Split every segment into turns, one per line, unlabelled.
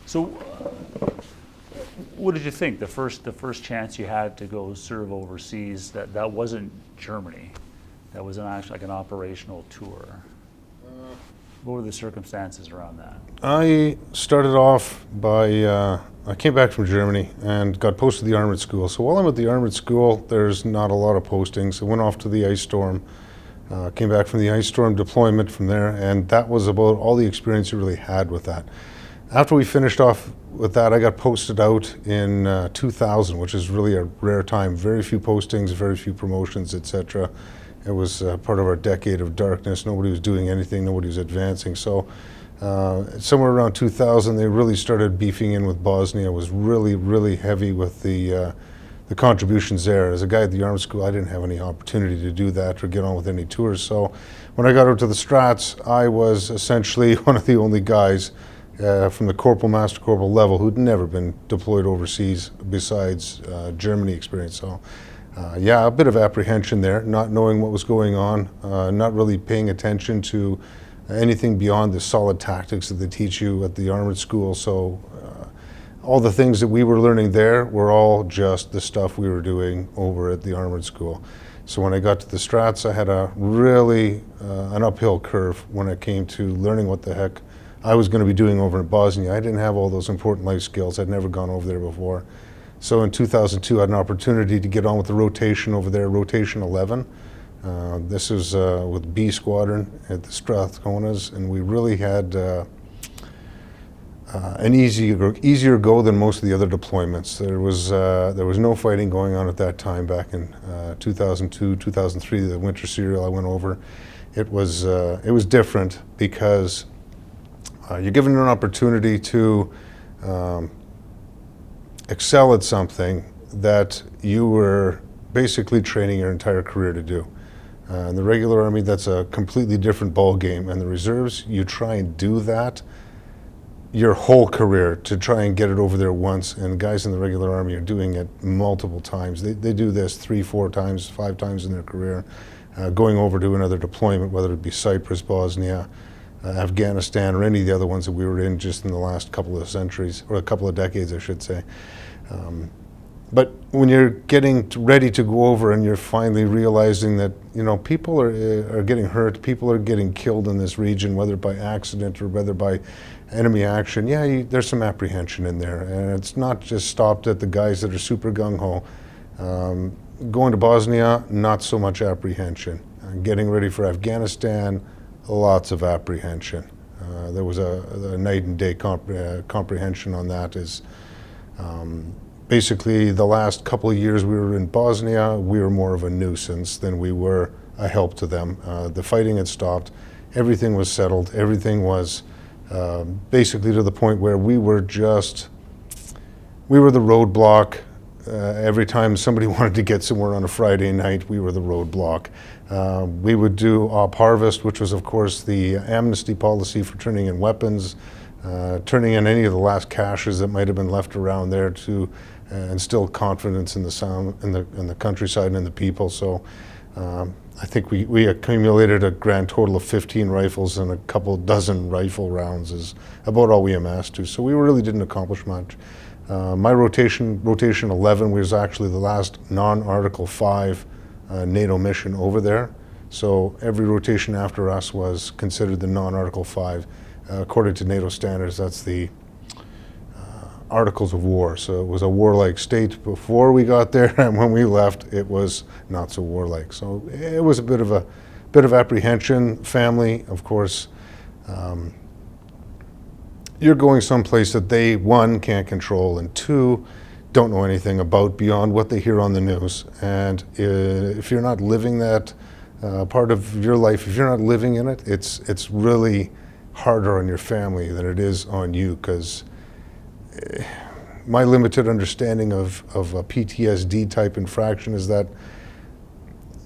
So, what did you think the first chance you had to go serve overseas? That wasn't Germany. That was actually like an operational tour. What were the circumstances around that?
I started off by, I came back from Germany and got posted to the Armoured School. So while I'm at the Armoured School, there's not a lot of postings. I went off to the Ice Storm, came back from the Ice Storm deployment from there, and that was about all the experience you really had with that. After we finished off with that, I got posted out in 2000, which is really a rare time. Very few postings, very few promotions, etc. It was part of our decade of darkness. Nobody was doing anything, nobody was advancing. So somewhere around 2000, they really started beefing in with Bosnia. It was really, really heavy with the contributions there. As a guy at the Army School, I didn't have any opportunity to do that or get on with any tours. So when I got out to the Strats, I was essentially one of the only guys from the corporal, master corporal level who'd never been deployed overseas besides Germany experience. So yeah, a bit of apprehension there, not knowing what was going on, not really paying attention to anything beyond the solid tactics that they teach you at the Armoured School. So all the things that we were learning there were all just the stuff we were doing over at the Armoured School. So when I got to the Strats, I had a really an uphill curve when it came to learning what the heck I was going to be doing over in Bosnia. I didn't have all those important life skills. I'd never gone over there before. So in 2002, I had an opportunity to get on with the rotation over there, Rotation 11. This was with B Squadron at the Strathconas, and we really had an easier go than most of the other deployments. There was no fighting going on at that time back in 2002, 2003, the winter serial I went over. It was different because you're given an opportunity to excel at something that you were basically training your entire career to do. In the regular Army, that's a completely different ball game. And the reserves, you try and do that your whole career to try and get it over there once. And guys in the regular Army are doing it multiple times. They do this 3, 4 times, 5 times in their career, going over to another deployment, whether it be Cyprus, Bosnia, Afghanistan, or any of the other ones that we were in just in the last couple of centuries, or a couple of decades, I should say. But when you're getting ready to go over and you're finally realizing that, you know, people are getting hurt, people are getting killed in this region, whether by accident or whether by enemy action, yeah, there's some apprehension in there. And it's not just stopped at the guys that are super gung-ho. Going to Bosnia, not so much apprehension. Getting ready for Afghanistan, lots of apprehension. There was a night and day comprehension on that. Is basically the last couple of years we were in Bosnia, we were more of a nuisance than we were a help to them. The fighting had stopped, everything was settled, everything was basically to the point where we were the roadblock. Every time somebody wanted to get somewhere on a Friday night, we were the roadblock. We would do op harvest, which was of course the amnesty policy for turning in weapons, turning in any of the last caches that might have been left around there to instill confidence in the countryside and in the people. So I think we accumulated a grand total of 15 rifles and a couple dozen rifle rounds is about all we amassed to. So we really didn't accomplish much. My rotation 11, was actually the last non-Article 5 NATO mission over there. So every rotation after us was considered the non-Article 5. According to NATO standards, that's the Articles of War. So it was a warlike state before we got there, and when we left, it was not so warlike. So it was a bit of apprehension. Family, of course. You're going someplace that they, 1, can't control, and 2, don't know anything about beyond what they hear on the news. And if you're not living that part of your life, if you're not living in it, it's really harder on your family than it is on you, because my limited understanding of a PTSD type infraction is that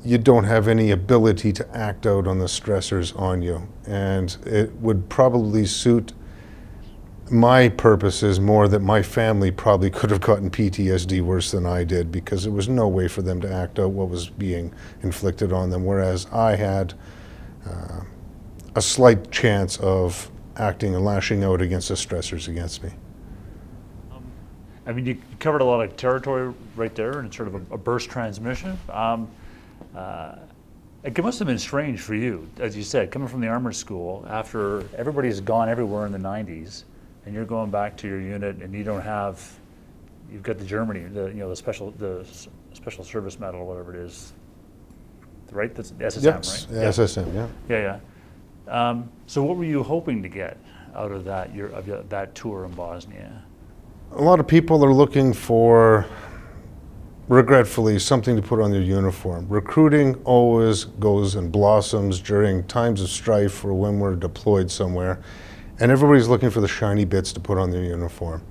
you don't have any ability to act out on the stressors on you. And it would probably suit my purposes more that my family probably could have gotten PTSD worse than I did, because there was no way for them to act out what was being inflicted on them, whereas I had a slight chance of acting and lashing out against the stressors against me.
I mean, you covered a lot of territory right there, and it's sort of a burst transmission. It must have been strange for you, as you said, coming from the armored school after everybody's gone everywhere in the 90s, and you're going back to your unit, and you don't have, you've got the Germany, the special service medal or whatever it is, right? That's the SSM,
Yes,
right?
SSM, yeah.
Yeah. So what were you hoping to get out of that tour in Bosnia?
A lot of people are looking for, regretfully, something to put on their uniform. Recruiting always goes and blossoms during times of strife or when we're deployed somewhere, and everybody's looking for the shiny bits to put on their uniform.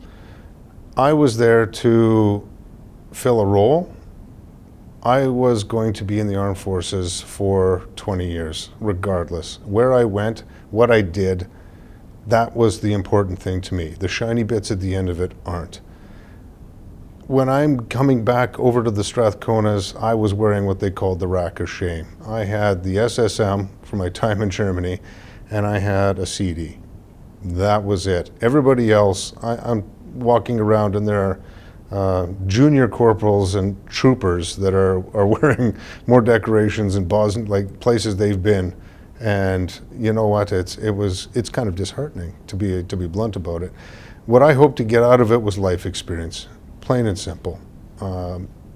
I was there to fill a role. I was going to be in the armed forces for 20 years, regardless. Where I went, what I did, that was the important thing to me. The shiny bits at the end of it aren't. When I'm coming back over to the Strathconas, I was wearing what they called the rack of shame. I had the SSM for my time in Germany, and I had a CD. That was it. Everybody else, I'm walking around and there are junior corporals and troopers that are wearing more decorations in Bosnia, like places they've been. And you know what? It's kind of disheartening, to be blunt about it. What I hope to get out of it was life experience, plain and simple.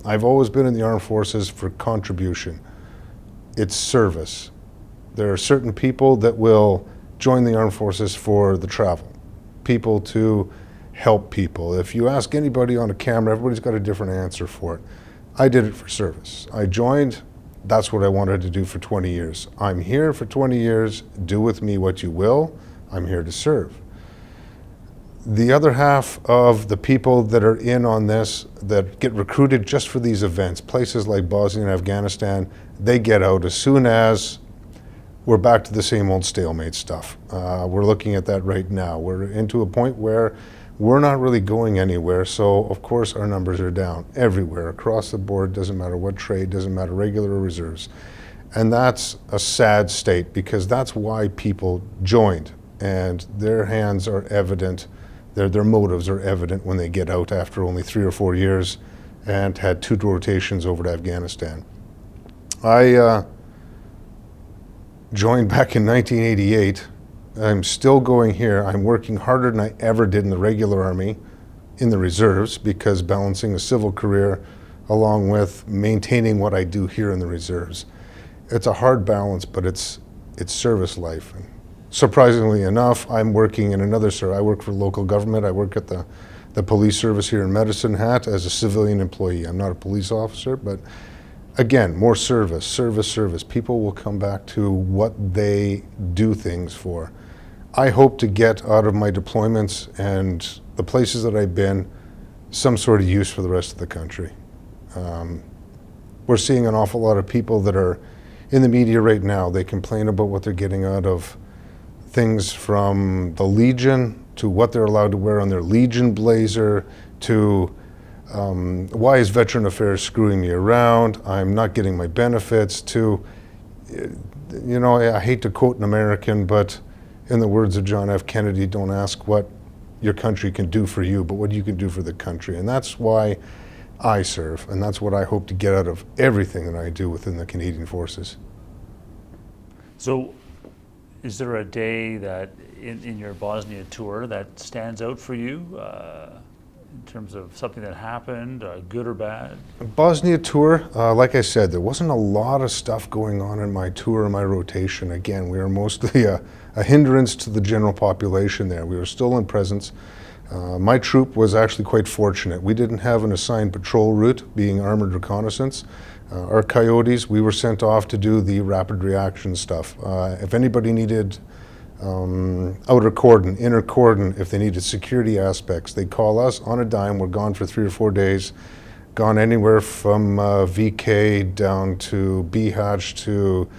I've always been in the armed forces for contribution. It's service. There are certain people that will join the armed forces for the travel, people to help people. If you ask anybody on a camera, everybody's got a different answer for it. I did it for service. I joined. That's what I wanted to do for 20 years. I'm here for 20 years. Do with me what you will. I'm here to serve. The other half of the people that are in on this, that get recruited just for these events, places like Bosnia and Afghanistan, they get out as soon as we're back to the same old stalemate stuff. We're looking at that right now. We're into a point where we're not really going anywhere, so of course our numbers are down everywhere, across the board, doesn't matter what trade, doesn't matter regular or reserves. And that's a sad state, because that's why people joined, and their hands are evident, their motives are evident when they get out after only 3 or 4 years and had 2 rotations over to Afghanistan. I joined back in 1988. I'm still going here. I'm working harder than I ever did in the regular army, in the reserves, because balancing a civil career along with maintaining what I do here in the reserves. It's a hard balance, but it's service life. And surprisingly enough, I'm working in another service. I work for local government. I work at the police service here in Medicine Hat as a civilian employee. I'm not a police officer, but again, more service. People will come back to what they do things for. I hope to get out of my deployments and the places that I've been some sort of use for the rest of the country. We're seeing an awful lot of people that are in the media right now. They complain about what they're getting out of things from the Legion, to what they're allowed to wear on their Legion blazer, to why is Veteran Affairs screwing me around? I'm not getting my benefits, to, you know, I hate to quote an American, but in the words of John F. Kennedy, don't ask what your country can do for you, but what you can do for the country. And that's why I serve, and that's what I hope to get out of everything that I do within the Canadian Forces.
So is there a day that in your Bosnia tour that stands out for you in terms of something that happened, good or bad?
Bosnia tour, like I said, there wasn't a lot of stuff going on in my tour, my rotation. Again, we were mostly a hindrance to the general population there. We were still in presence. My troop was actually quite fortunate. We didn't have an assigned patrol route, being armored reconnaissance. Our coyotes, we were sent off to do the rapid reaction stuff. If anybody needed outer cordon, inner cordon, if they needed security aspects, they'd call us on a dime. We're gone for 3 or 4 days, gone anywhere from VK down to BHatch to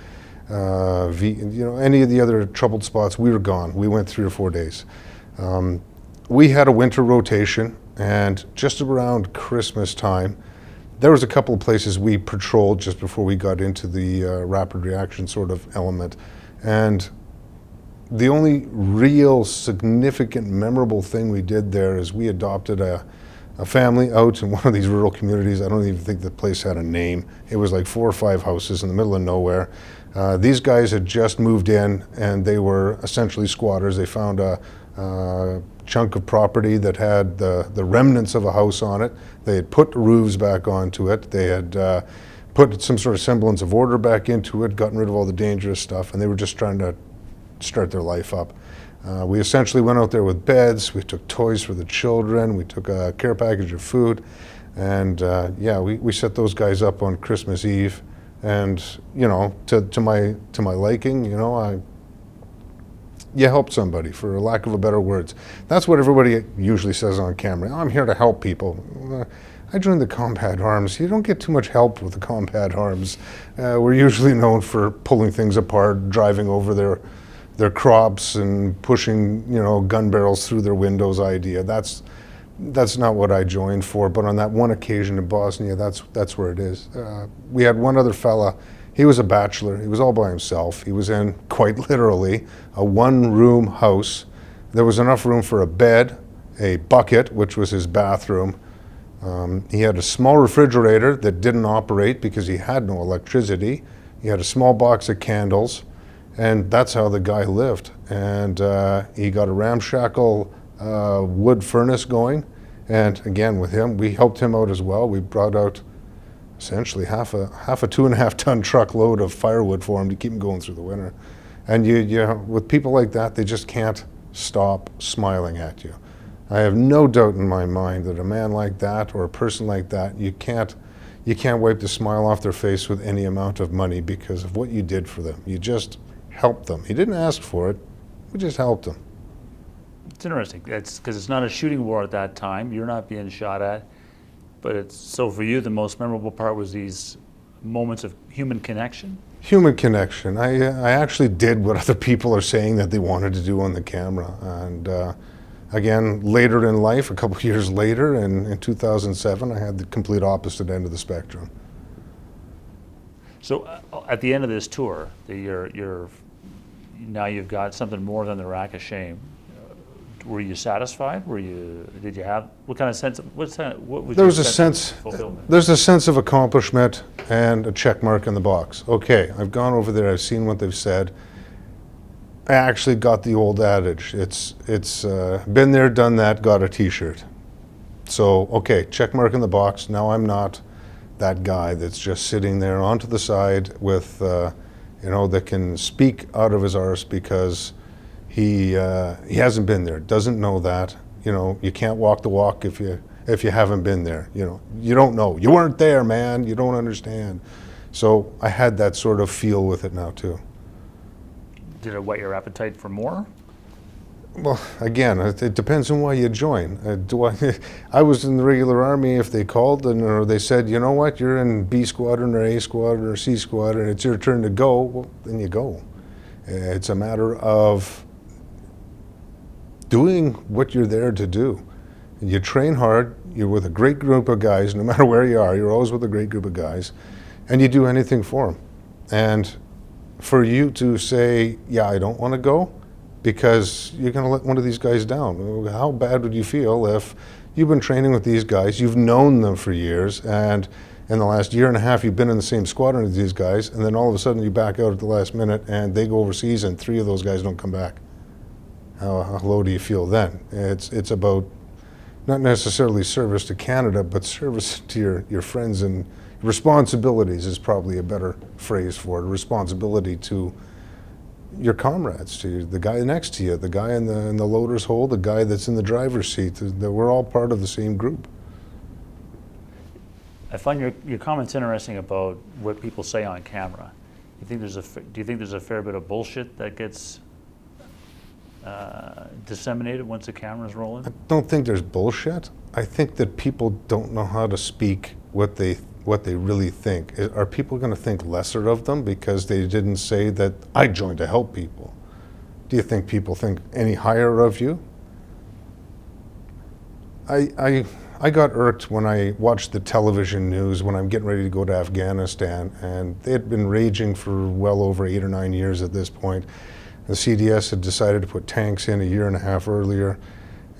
any of the other troubled spots. We were gone. We went 3 or 4 days. We had a winter rotation, and just around Christmas time, there was a couple of places we patrolled just before we got into the rapid reaction sort of element. And the only real significant memorable thing we did there is we adopted a a family out in one of these rural communities. I don't even think the place had a name. It was like 4 or 5 houses in the middle of nowhere. These guys had just moved in, and they were essentially squatters. They found a chunk of property that had the remnants of a house on it. They had put roofs back onto it. They had put some sort of semblance of order back into it, gotten rid of all the dangerous stuff, and they were just trying to start their life up. We essentially went out there with beds. We took toys for the children. We took a care package of food, and yeah, we set those guys up on Christmas Eve. And you know, to my liking, you know, you helped somebody, for lack of a better words. That's what everybody usually says on camera. I'm here to help people. I joined the Combat Arms. You don't get too much help with the Combat Arms. We're usually known for pulling things apart, driving over their crops, and pushing, you know, gun barrels through their windows idea. That's not what I joined for, but on that one occasion in Bosnia, that's where it is. We had one other fella. He was a bachelor. He was all by himself. He was in, quite literally, a one-room house. There was enough room for a bed, a bucket, which was his bathroom. He had a small refrigerator that didn't operate because he had no electricity. He had a small box of candles, and that's how the guy lived. And he got a ramshackle wood furnace going, and again with him, we helped him out as well. We brought out essentially half a 2.5 ton truckload of firewood for him to keep him going through the winter. And you with people like that, they just can't stop smiling at you. I have no doubt in my mind that a man like that, or a person like that, you can't wipe the smile off their face with any amount of money because of what you did for them. You just helped them. You didn't ask for it. We just helped them.
It's interesting. It's because it's not a shooting war at that time. You're not being shot at, but it's so for you. The most memorable part was these moments of human connection.
Human connection. I actually did what other people are saying that they wanted to do on the camera, and again, later in life, a couple of years later, in 2007, I had the complete opposite end of the spectrum.
So at the end of this tour, you're now you've got something more than the rack of shame. Were you satisfied? Did you have, what kind of sense, what was
There
your
was a sense,
of fulfillment?
there's a sense of accomplishment and a check mark in the box. Okay, I've gone over there, I've seen what they've said. I actually got the old adage. It's been there, done that, got a t-shirt. So, okay, check mark in the box. Now I'm not that guy that's just sitting there onto the side with, you know, that can speak out of his arse because he hasn't been there, doesn't know that. You know, you can't walk the walk if you haven't been there. You know, you don't know. You weren't there, man. You don't understand. So I had that sort of feel with it now too.
Did it whet your appetite for more?
Well, again, it depends on why you join. I was in the regular army. If they called or they said, you know what, you're in B squadron or A squadron or C squadron, it's your turn to go, well, then you go. It's a matter of doing what you're there to do. And you train hard. You're with a great group of guys. No matter where you are, you're always with a great group of guys, and you do anything for them. And for you to say, yeah, I don't want to go, because you're going to let one of these guys down. How bad would you feel if you've been training with these guys, you've known them for years, and in the last year and a half you've been in the same squadron as these guys, and then all of a sudden you back out at the last minute and they go overseas and 3 of those guys don't come back? How low do you feel then? It's about not necessarily service to Canada, but service to your friends, and responsibilities is probably a better phrase for it. Responsibility to your comrades, to the guy next to you, the guy in the loader's hole, the guy that's in the driver's seat. That we're all part of the same group.
I find your comments interesting about what people say on camera. Do you think there's a fair bit of bullshit that gets disseminated once the camera's rolling?
I don't think there's bullshit. I think that people don't know how to speak what they really think. Are people going to think lesser of them because they didn't say that I joined to help people? Do you think people think any higher of you? I got irked when I watched the television news when I'm getting ready to go to Afghanistan, and they had been raging for well over 8 or 9 years at this point. The CDS had decided to put tanks in a year and a half earlier,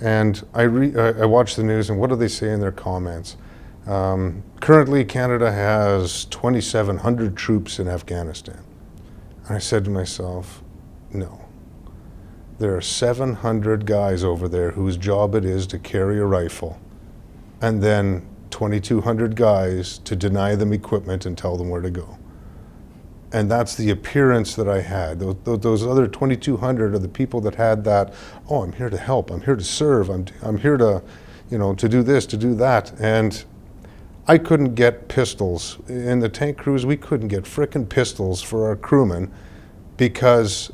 And I watch the news, and what do they say in their comments? Currently, Canada has 2,700 troops in Afghanistan. And I said to myself, no. There are 700 guys over there whose job it is to carry a rifle, and then 2,200 guys to deny them equipment and tell them where to go. And that's the appearance that I had. Those other 2,200 are the people that had that, oh, I'm here to help, I'm here to serve, I'm here to, to do this, to do that. And I couldn't get pistols. In the tank crews, we couldn't get frickin' pistols for our crewmen because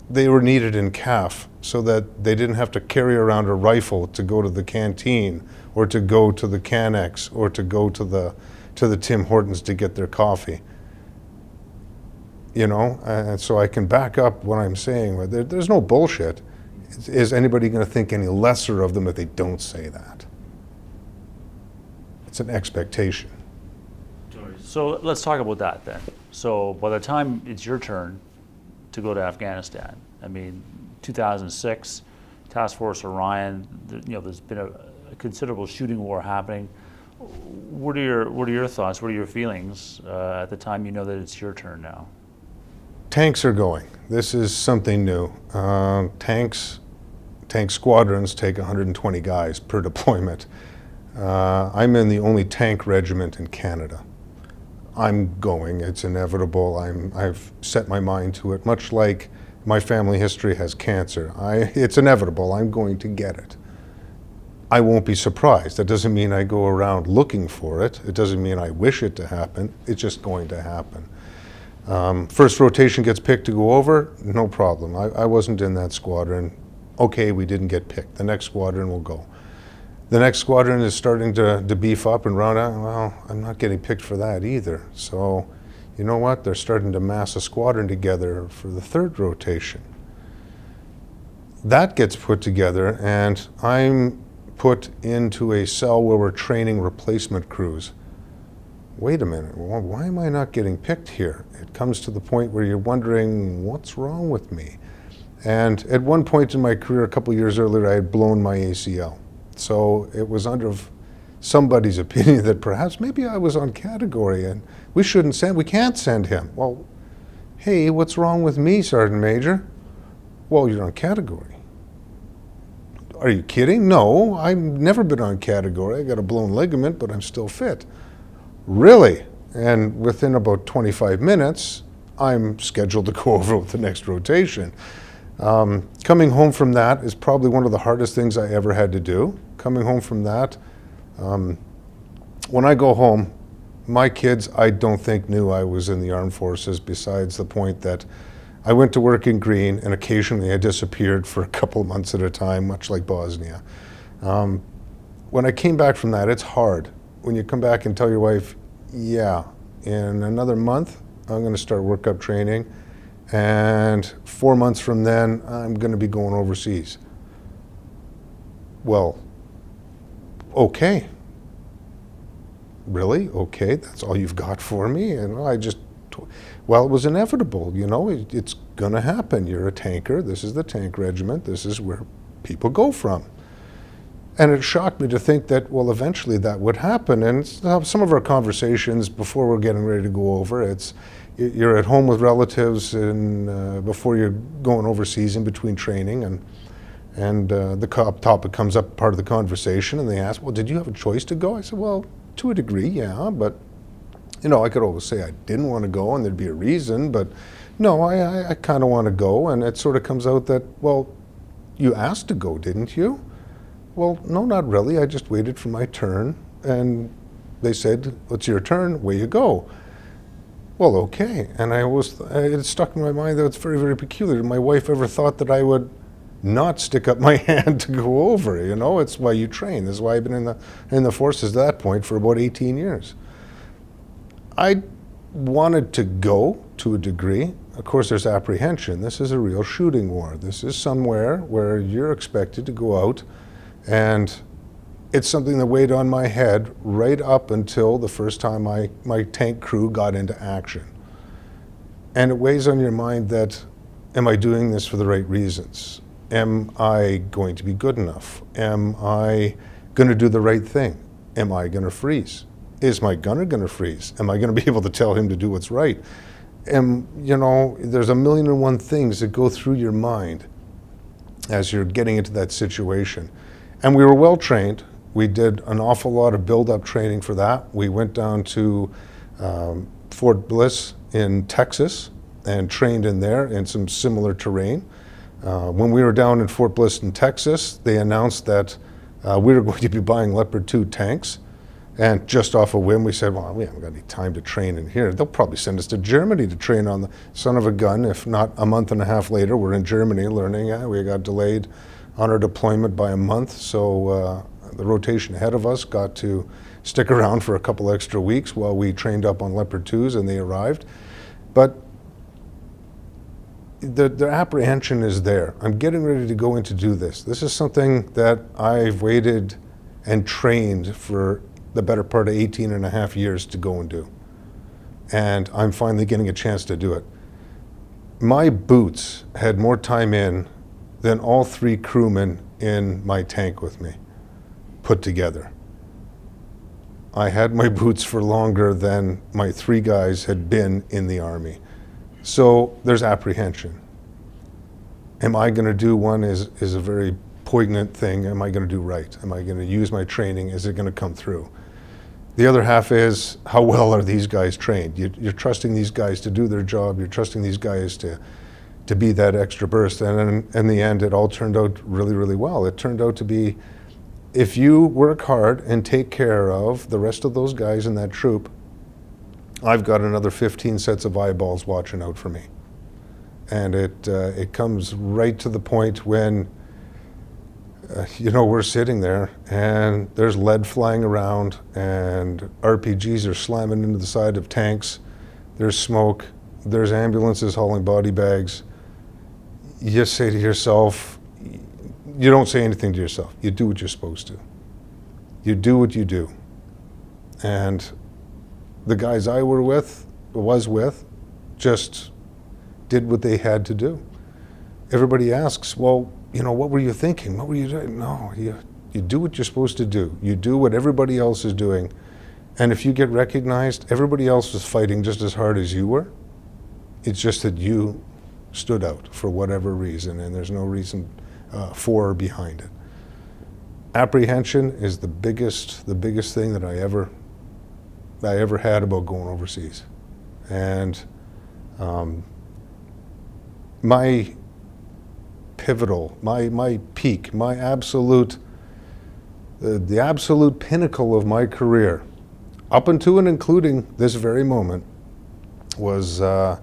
they were needed in CAF so that they didn't have to carry around a rifle to go to the canteen or to go to the Canex or to go to the Tim Hortons to get their coffee. And so I can back up what I'm saying. There's no bullshit. Is anybody going to think any lesser of them if they don't say that? It's an expectation.
So let's talk about that then. So by the time it's your turn to go to Afghanistan, 2006, Task Force Orion, there's been a considerable shooting war happening. What are your thoughts? What are your feelings at the time you know that it's your turn now?
Tanks are going. This is something new. Tank squadrons take 120 guys per deployment. I'm in the only tank regiment in Canada. I'm going. It's inevitable. I've set my mind to it. Much like my family history has cancer. It's inevitable. I'm going to get it. I won't be surprised. That doesn't mean I go around looking for it. It doesn't mean I wish it to happen. It's just going to happen. First rotation gets picked to go over, no problem. I wasn't in that squadron. Okay, we didn't get picked. The next squadron will go. The next squadron is starting to beef up and round out. Well, I'm not getting picked for that either. So, you know what? They're starting to mass a squadron together for the third rotation. That gets put together, and I'm put into a cell where we're training replacement crews. Wait a minute, well, why am I not getting picked here? It comes to the point where you're wondering, what's wrong with me? And at one point in my career, a couple of years earlier, I had blown my ACL. So it was under somebody's opinion that perhaps maybe I was on category and we can't send him. Well, hey, what's wrong with me, Sergeant Major? Well, you're on category. Are you kidding? No, I've never been on category. I got a blown ligament, but I'm still fit. Really? And within about 25 minutes, I'm scheduled to go over with the next rotation. Coming home from that is probably one of the hardest things I ever had to do. Coming home from that, when I go home, my kids, I don't think knew I was in the armed forces, besides the point that I went to work in green and occasionally I disappeared for a couple of months at a time, much like Bosnia. When I came back from that, it's hard. When you come back and tell your wife, yeah, in another month, I'm going to start workup training, and 4 months from then, I'm going to be going overseas. Well, okay. Really? Okay, that's all you've got for me? And well, it was inevitable, it's going to happen. You're a tanker, this is the tank regiment, this is where people go from. And it shocked me to think that, well, eventually that would happen. And some of our conversations before we're getting ready to go over, you're at home with relatives and before you're going overseas in between training, and the topic comes up, part of the conversation, and they ask, well, did you have a choice to go? I said, well, to a degree, yeah, but I could always say I didn't want to go and there'd be a reason, but no, I kind of want to go. And it sort of comes out that, well, you asked to go, didn't you? Well, no, not really. I just waited for my turn, and they said, it's your turn, away you go. Well, okay. And it stuck in my mind that it's very, very peculiar. Did my wife ever thought that I would not stick up my hand to go over? It's why you train. This is why I've been in the forces at that point for about 18 years. I wanted to go to a degree. Of course, there's apprehension. This is a real shooting war. This is somewhere where you're expected to go out, and it's something that weighed on my head right up until the first time my tank crew got into action. And it weighs on your mind that, am I doing this for the right reasons? Am I going to be good enough? Am I going to do the right thing? Am I going to freeze? Is my gunner going to freeze? Am I going to be able to tell him to do what's right? You know, there's a million and one things that go through your mind as you're getting into that situation. And we were well trained. We did an awful lot of build-up training for that. We went down to Fort Bliss in Texas and trained in there in some similar terrain. When we were down in Fort Bliss in Texas, they announced that we were going to be buying Leopard 2 tanks. And just off a whim, we said, well, we haven't got any time to train in here. They'll probably send us to Germany to train on the son of a gun. If not, a month and a half later, we're in Germany learning. We got delayed on our deployment by a month. So the rotation ahead of us got to stick around for a couple extra weeks while we trained up on Leopard 2s and they arrived. But the apprehension is there. I'm getting ready to go in to do this. This is something that I've waited and trained for the better part of 18 and a half years to go and do. And I'm finally getting a chance to do it. My boots had more time in than all 3 crewmen in my tank with me put together. I had my boots for longer than my 3 guys had been in the Army. So there's apprehension. Am I going to do one is a very poignant thing. Am I going to do right? Am I going to use my training? Is it going to come through? The other half is, how well are these guys trained? You're trusting these guys to do their job. You're trusting these guys to be that extra burst. And in the end, it all turned out really, really well. It turned out to be, if you work hard and take care of the rest of those guys in that troop, I've got another 15 sets of eyeballs watching out for me. And it comes right to the point when you know, we're sitting there and there's lead flying around and RPGs are slamming into the side of tanks. There's smoke. There's ambulances hauling body bags. You say to yourself, you don't say anything to yourself. You do what you're supposed to. You do what you do. And the guys I was with, just did what they had to do. Everybody asks, well, you know, what were you thinking? What were you doing? No, you do what you're supposed to do. You do what everybody else is doing. And if you get recognized, everybody else was fighting just as hard as you were. It's just that you stood out for whatever reason, and there's no reason for or behind it. Apprehension is the biggest thing that I ever had about going overseas. And my pivotal, my peak, my absolute, the absolute pinnacle of my career, up until and including this very moment, was the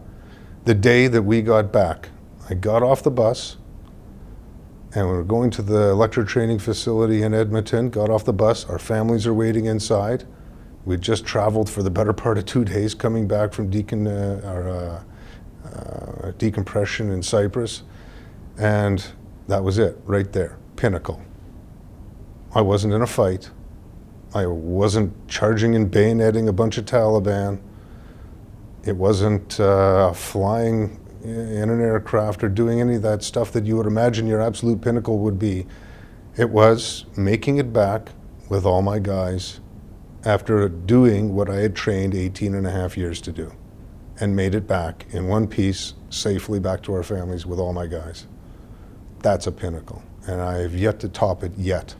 day that we got back. I got off the bus, and we were going to the electro training facility in Edmonton, got off the bus, our families are waiting inside. We'd just traveled for the better part of 2 days coming back from Decompression in Cyprus. And that was it, right there, pinnacle. I wasn't in a fight. I wasn't charging and bayoneting a bunch of Taliban. It wasn't flying in an aircraft or doing any of that stuff that you would imagine your absolute pinnacle would be. It was making it back with all my guys after doing what I had trained 18 and a half years to do, and made it back in one piece, safely back to our families with all my guys. That's a pinnacle, and I've yet to top it yet.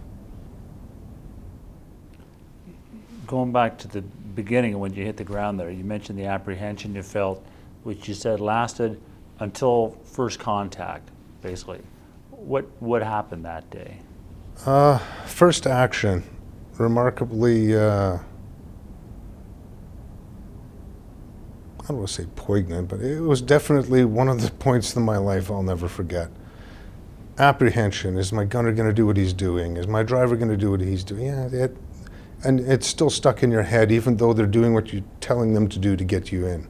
Going back to the beginning when you hit the ground there, you mentioned the apprehension you felt, which you said lasted until first contact, basically. What happened that day?
First action, remarkably, I don't want to say poignant, but it was definitely one of the points in my life I'll never forget. Apprehension. Is my gunner going to do what he's doing? Is my driver going to do what he's doing? Yeah, and it's still stuck in your head, even though they're doing what you're telling them to do to get you in.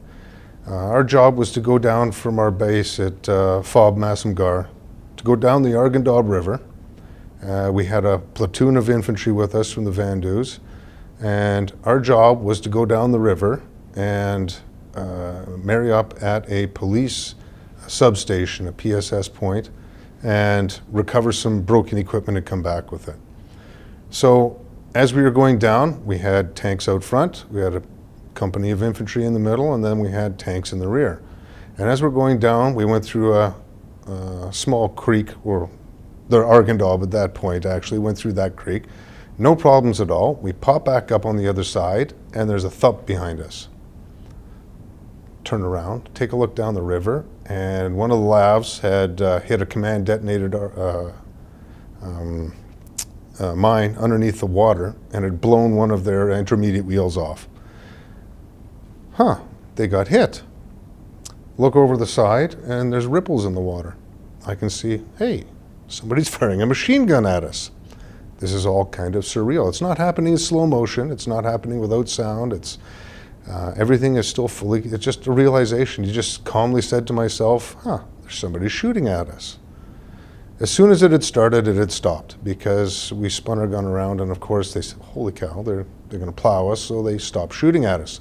Our job was to go down from our base at Fob Massamgar, to go down the Arghandab River. We had a platoon of infantry with us from the Vandus, and our job was to go down the river and marry up at a police substation, a PSS point, and recover some broken equipment and come back with it. So as we were going down, we had tanks out front, we had a company of infantry in the middle, and then we had tanks in the rear. And as we're going down, we went through a small creek, or the Argandab at that point actually went through that creek. No problems at all. We pop back up on the other side, and there's a thump behind us. Turn around, take a look down the river, and one of the lavs had hit a command detonated mine underneath the water and had blown one of their intermediate wheels off. Huh, they got hit. Look over the side, and there's ripples in the water. I can see, hey, somebody's firing a machine gun at us. This is all kind of surreal. It's not happening in slow motion. It's not happening without sound. It's everything is still fully, it's just a realization. You just calmly said to myself, huh, there's somebody shooting at us. As soon as it had started, it had stopped, because we spun our gun around, and of course they said, holy cow, they're going to plow us, so they stopped shooting at us.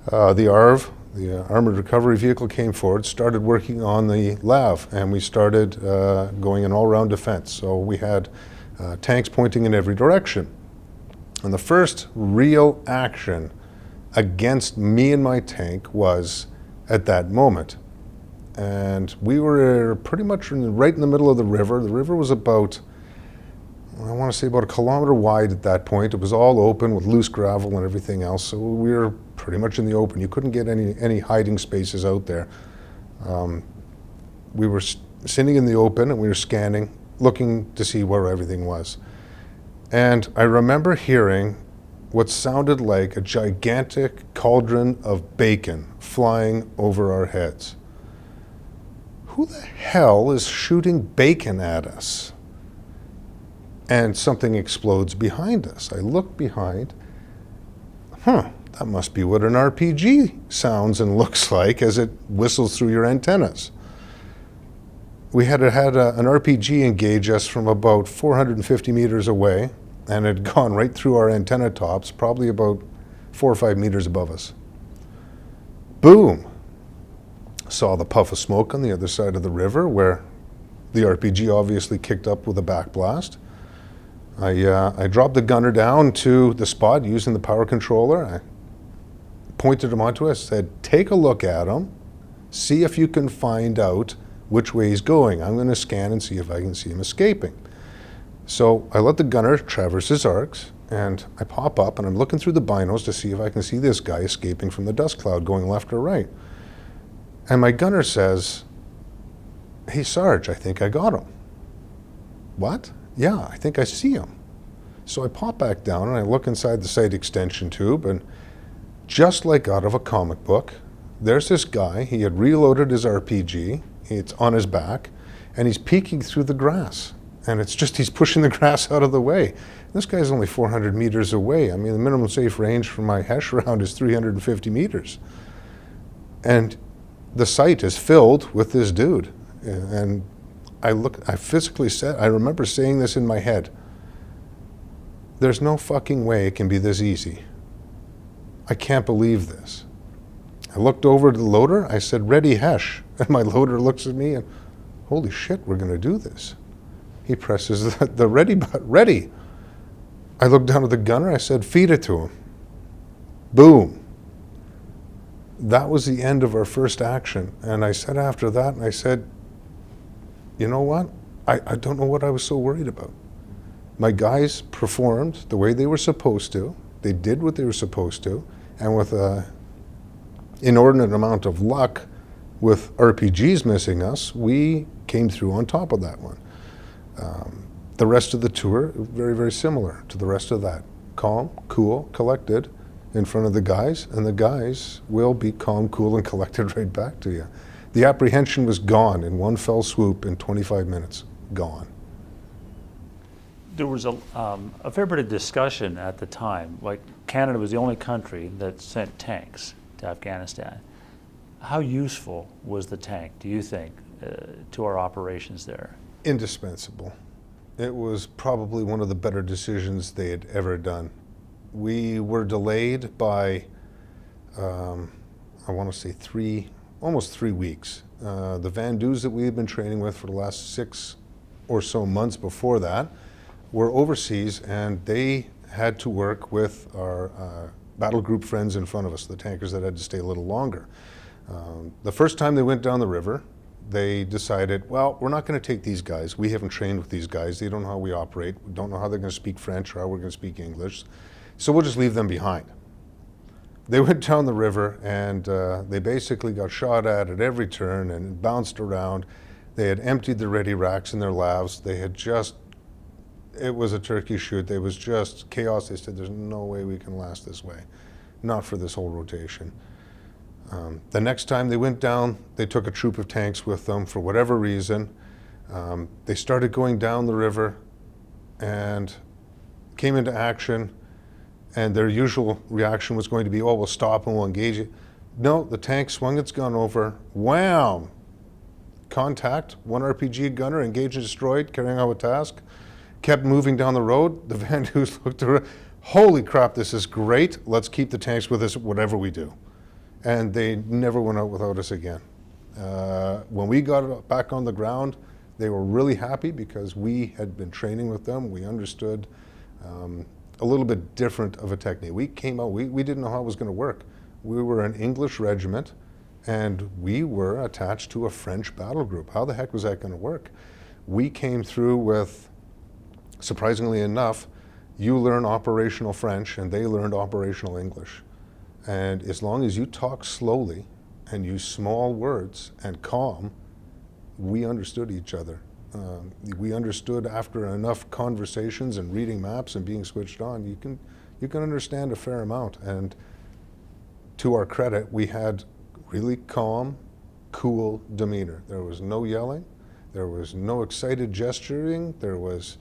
The ARV, the Armored Recovery Vehicle, came forward, started working on the LAV, and we started going in all-round defense. So we had tanks pointing in every direction. And the first real action against me and my tank was at that moment. And we were pretty much right in the middle of the river. The river was about, I want to say about 1 kilometer wide at that point. It was all open with loose gravel and everything else. So we were pretty much in the open. You couldn't get any hiding spaces out there. We were sitting in the open, and we were scanning, looking to see where everything was. And I remember hearing what sounded like a gigantic cauldron of bacon flying over our heads. Who the hell is shooting bacon at us? And something explodes behind us. I look behind. That must be what an RPG sounds and looks like as it whistles through your antennas. We had an RPG engage us from about 450 meters away, and it had gone right through our antenna tops, probably about 4 or 5 meters above us. Boom! Saw the puff of smoke on the other side of the river, where the RPG obviously kicked up with a backblast. I dropped the gunner down to the spot using the power controller. I pointed him onto us, said, take a look at him, see if you can find out which way he's going. I'm going to scan and see if I can see him escaping. So I let the gunner traverse his arcs, and I pop up, and I'm looking through the binos to see if I can see this guy escaping from the dust cloud going left or right. And my gunner says, hey, Sarge, I think I got him. What? Yeah, I think I see him. So I pop back down, and I look inside the sight extension tube, and just like out of a comic book, there's this guy. He had reloaded his RPG. It's on his back, and he's peeking through the grass. And it's just, he's pushing the grass out of the way. This guy's only 400 meters away. I mean, the minimum safe range for my HESH round is 350 meters. And the site is filled with this dude. And I physically said, I remember saying this in my head, there's no fucking way it can be this easy. I can't believe this. I looked over to the loader, I said, ready HESH. And my loader looks at me and, holy shit, we're going to do this. He presses the ready button, ready. I looked down at the gunner, I said, feed it to him. Boom. That was the end of our first action. And I said after that, and I said, you know what? I don't know what I was so worried about. My guys performed the way they were supposed to. They did what they were supposed to. And with an inordinate amount of luck, with RPGs missing us, we came through on top of that one. The rest of the tour, very, very similar to the rest of that. Calm, cool, collected in front of the guys, and the guys will be calm, cool, and collected right back to you. The apprehension was gone in one fell swoop in 25 minutes. Gone.
There was a fair bit of discussion at the time. Like, Canada was the only country that sent tanks to Afghanistan. How useful was the tank, do you think, to our operations there?
Indispensable. It was probably one of the better decisions they had ever done. We were delayed by, I want to say 3 almost 3 weeks. The Van Doos that we had been training with for the last 6 or so months before that were overseas, and they had to work with our battle group friends in front of us, the tankers that had to stay a little longer. The first time they went down the river, they decided, well, we're not going to take these guys. We haven't trained with these guys. They don't know how we operate. We don't know how they're going to speak French or how we're going to speak English. So we'll just leave them behind. They went down the river, and they basically got shot at every turn and bounced around. They had emptied the ready racks in their lavs. They had just, it was a turkey shoot. It was just chaos. They said, there's no way we can last this way. Not for this whole rotation. The next time they went down, they took a troop of tanks with them for whatever reason. They started going down the river and came into action, and their usual reaction was going to be, oh, we'll stop and we'll engage it. No, the tank swung its gun over, wham! Contact, 1 RPG gunner, engaged and destroyed, carrying out a task, kept moving down the road. The Van Doos looked around, holy crap, this is great. Let's keep the tanks with us whatever we do. And they never went out without us again. When we got back on the ground, they were really happy because we had been training with them. We understood a little bit different of a technique. We came out, we didn't know how it was going to work. We were an English regiment, and we were attached to a French battle group. How the heck was that going to work? We came through with, surprisingly enough, you learn operational French and they learned operational English. And as long as you talk slowly and use small words and calm, we understood each other. We understood after enough conversations and reading maps and being switched on, you can understand a fair amount. And to our credit, we had really calm, cool demeanor. There was no yelling. There was no excited gesturing. There was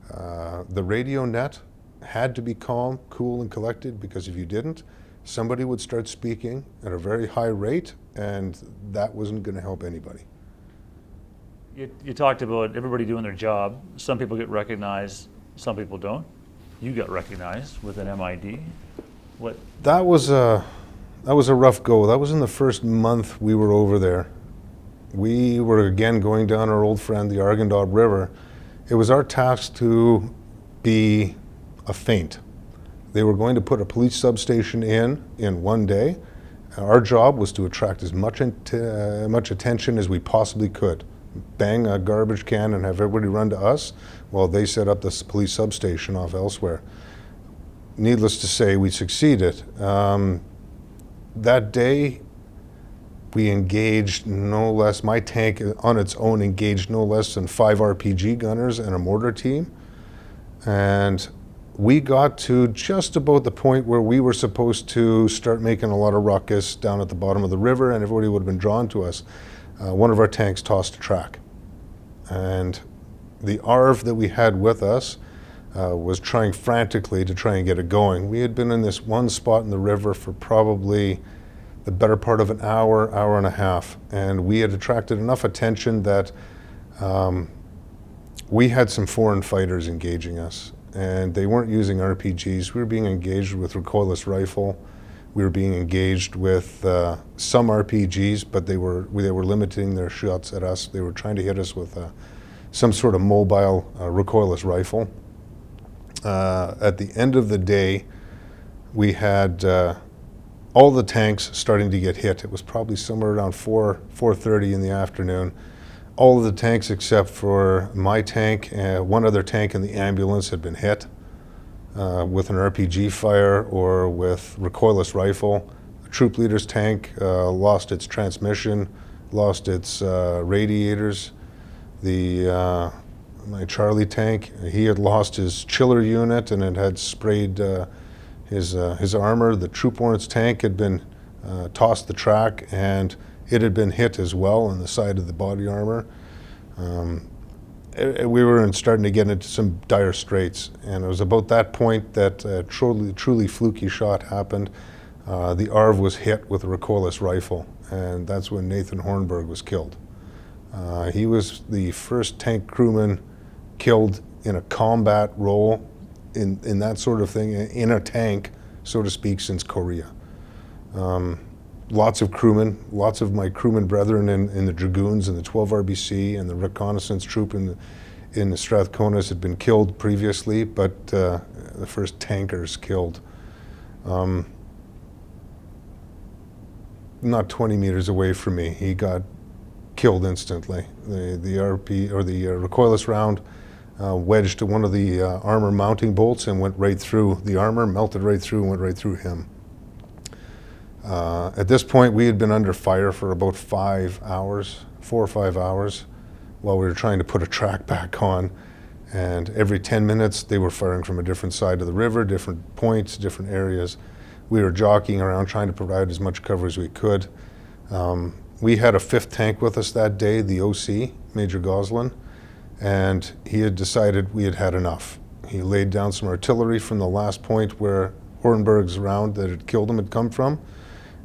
the radio net had to be calm, cool, and collected, because if you didn't, somebody would start speaking at a very high rate, and that wasn't going to help anybody.
You talked about everybody doing their job. Some people get recognized, some people don't. You got recognized with an MID. What?
That was a rough go. That was in the first month we were over there. We were again going down our old friend, the Arghandab River. It was our task to be a feint. They were going to put a police substation in one day. Our job was to attract as much attention as we possibly could. Bang a garbage can and have everybody run to us while they set up this police substation off elsewhere. Needless to say, we succeeded. That day, we engaged no less, my tank on its own engaged no less than 5 RPG gunners and a mortar team. And we got to just about the point where we were supposed to start making a lot of ruckus down at the bottom of the river, and everybody would have been drawn to us. One of our tanks tossed a track. And the ARV that we had with us was trying frantically to try and get it going. We had been in this one spot in the river for probably the better part of an hour, hour and a half, and we had attracted enough attention that we had some foreign fighters engaging us, and they weren't using RPGs. We were being engaged with recoilless rifle. We were being engaged with some RPGs, but they were limiting their shots at us. They were trying to hit us with some sort of mobile recoilless rifle. At the end of the day, we had all the tanks starting to get hit. It was probably somewhere around 4:30 in the afternoon. All of the tanks except for my tank and one other tank in the ambulance had been hit with an RPG fire or with recoilless rifle. The troop leader's tank lost its transmission, lost its radiators. My Charlie tank, he had lost his chiller unit and it had sprayed his armor. The troop warrant's tank had been tossed the track, and it had been hit as well on the side of the body armor. We were starting to get into some dire straits, and it was about that point that a truly fluky shot happened. The ARV was hit with a recoilless rifle, and that's when Nathan Hornberg was killed. He was the first tank crewman killed in a combat role in that sort of thing, in a tank, so to speak, since Korea. lots of crewmen, lots of my crewmen brethren in the Dragoons and the 12 RBC and the reconnaissance troop in the Strathconas had been killed previously, but the first tankers killed. Not 20 meters away from me, he got killed instantly. The RP, or the recoilless round, wedged to one of the armor mounting bolts and went right through the armor, melted right through, and went right through him. At this point, we had been under fire for about 5 hours, 4 or 5 hours, while we were trying to put a track back on. And every 10 minutes, they were firing from a different side of the river, different points, different areas. We were jockeying around trying to provide as much cover as we could. We had a 5th tank with us that day, the OC, Major Goslin, and he had decided we had had enough. He laid down some artillery from the last point where Hornberg's round that had killed him had come from,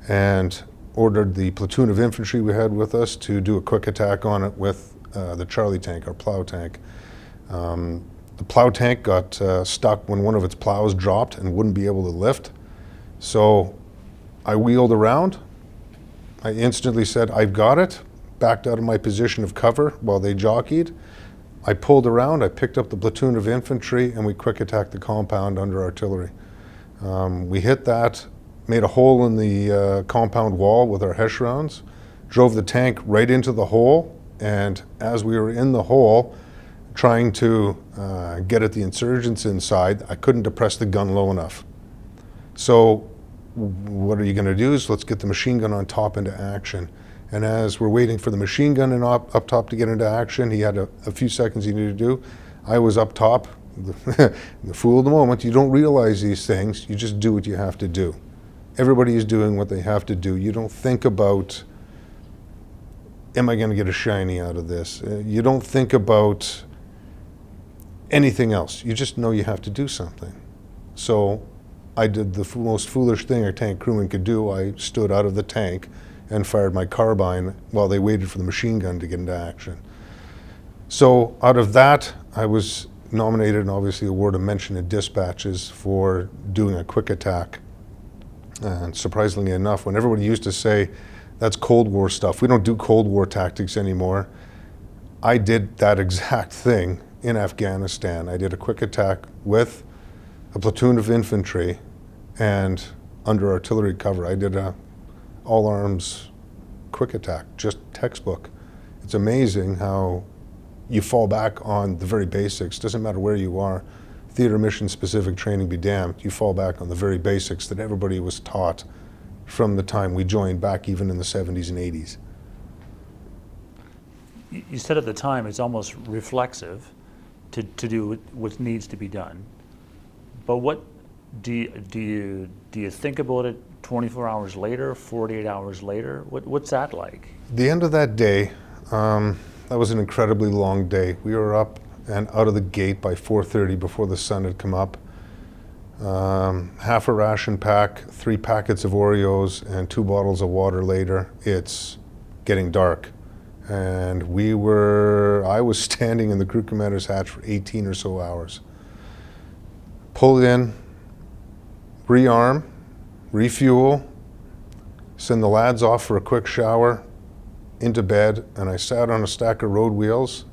and ordered the platoon of infantry we had with us to do a quick attack on it with the Charlie tank, our plow tank. The plow tank got stuck when one of its plows dropped and wouldn't be able to lift. So I wheeled around. I instantly said, "I've got it," backed out of my position of cover while they jockeyed. I pulled around, I picked up the platoon of infantry, and we quick attacked the compound under artillery. We hit that, made a hole in the compound wall with our Hesh rounds, drove the tank right into the hole, and as we were in the hole, trying to get at the insurgents inside, I couldn't depress the gun low enough. So what are you going to do is let's get the machine gun on top into action. And as we're waiting for the machine gun up top to get into action, he had a few seconds he needed to do. I was up top, the fool of the moment. You don't realize these things, you just do what you have to do. Everybody is doing what they have to do. You don't think about, am I going to get a shiny out of this? You don't think about anything else. You just know you have to do something. So I did the most foolish thing a tank crewman could do. I stood out of the tank and fired my carbine while they waited for the machine gun to get into action. So out of that, I was nominated and obviously awarded a mention in dispatches for doing a quick attack. And surprisingly enough, when everybody used to say, that's Cold War stuff, we don't do Cold War tactics anymore, I did that exact thing in Afghanistan. I did a quick attack with a platoon of infantry and under artillery cover. I did a all arms quick attack, just textbook. It's amazing how you fall back on the very basics. Doesn't matter where you are, theater mission specific training be damned, you fall back on the very basics that everybody was taught from the time we joined back even in the 70s and 80s.
You said at the time it's almost reflexive to do what needs to be done. But what do you think about it 24 hours later, 48 hours later? What's that like?
The end of that day, that was an incredibly long day. We were up and out of the gate by 4:30 before the sun had come up. Half a ration pack, 3 packets of Oreos, and 2 bottles of water later, it's getting dark. And I was standing in the crew commander's hatch for 18 or so hours. Pull in, rearm, refuel, send the lads off for a quick shower, into bed, and I sat on a stack of road wheels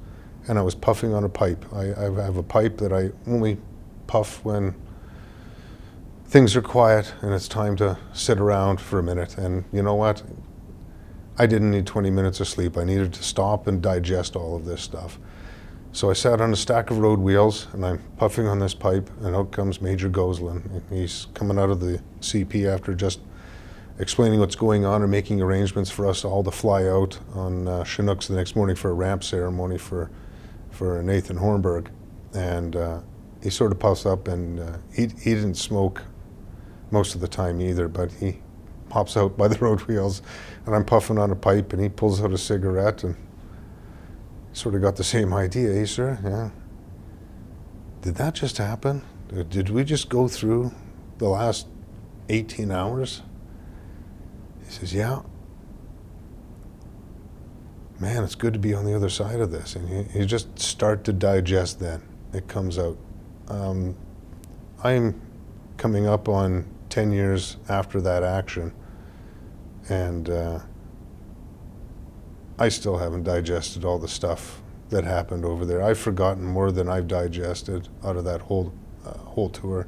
and I was puffing on a pipe. I have a pipe that I only puff when things are quiet and it's time to sit around for a minute. And you know what? I didn't need 20 minutes of sleep. I needed to stop and digest all of this stuff. So I sat on a stack of road wheels and I'm puffing on this pipe, and out comes Major Goslin. He's coming out of the CP after just explaining what's going on and making arrangements for us all to fly out on Chinooks the next morning for a ramp ceremony for Nathan Hornberg. And he sort of puffs up, and he didn't smoke most of the time either, but he hops out by the road wheels, and I'm puffing on a pipe, and he pulls out a cigarette and sort of got the same idea. Hey, sir, yeah. Did that just happen? Did we just go through the last 18 hours? He says, yeah. Man, it's good to be on the other side of this. And you just start to digest then. It comes out. I'm coming up on 10 years after that action. And I still haven't digested all the stuff that happened over there. I've forgotten more than I've digested out of that whole tour.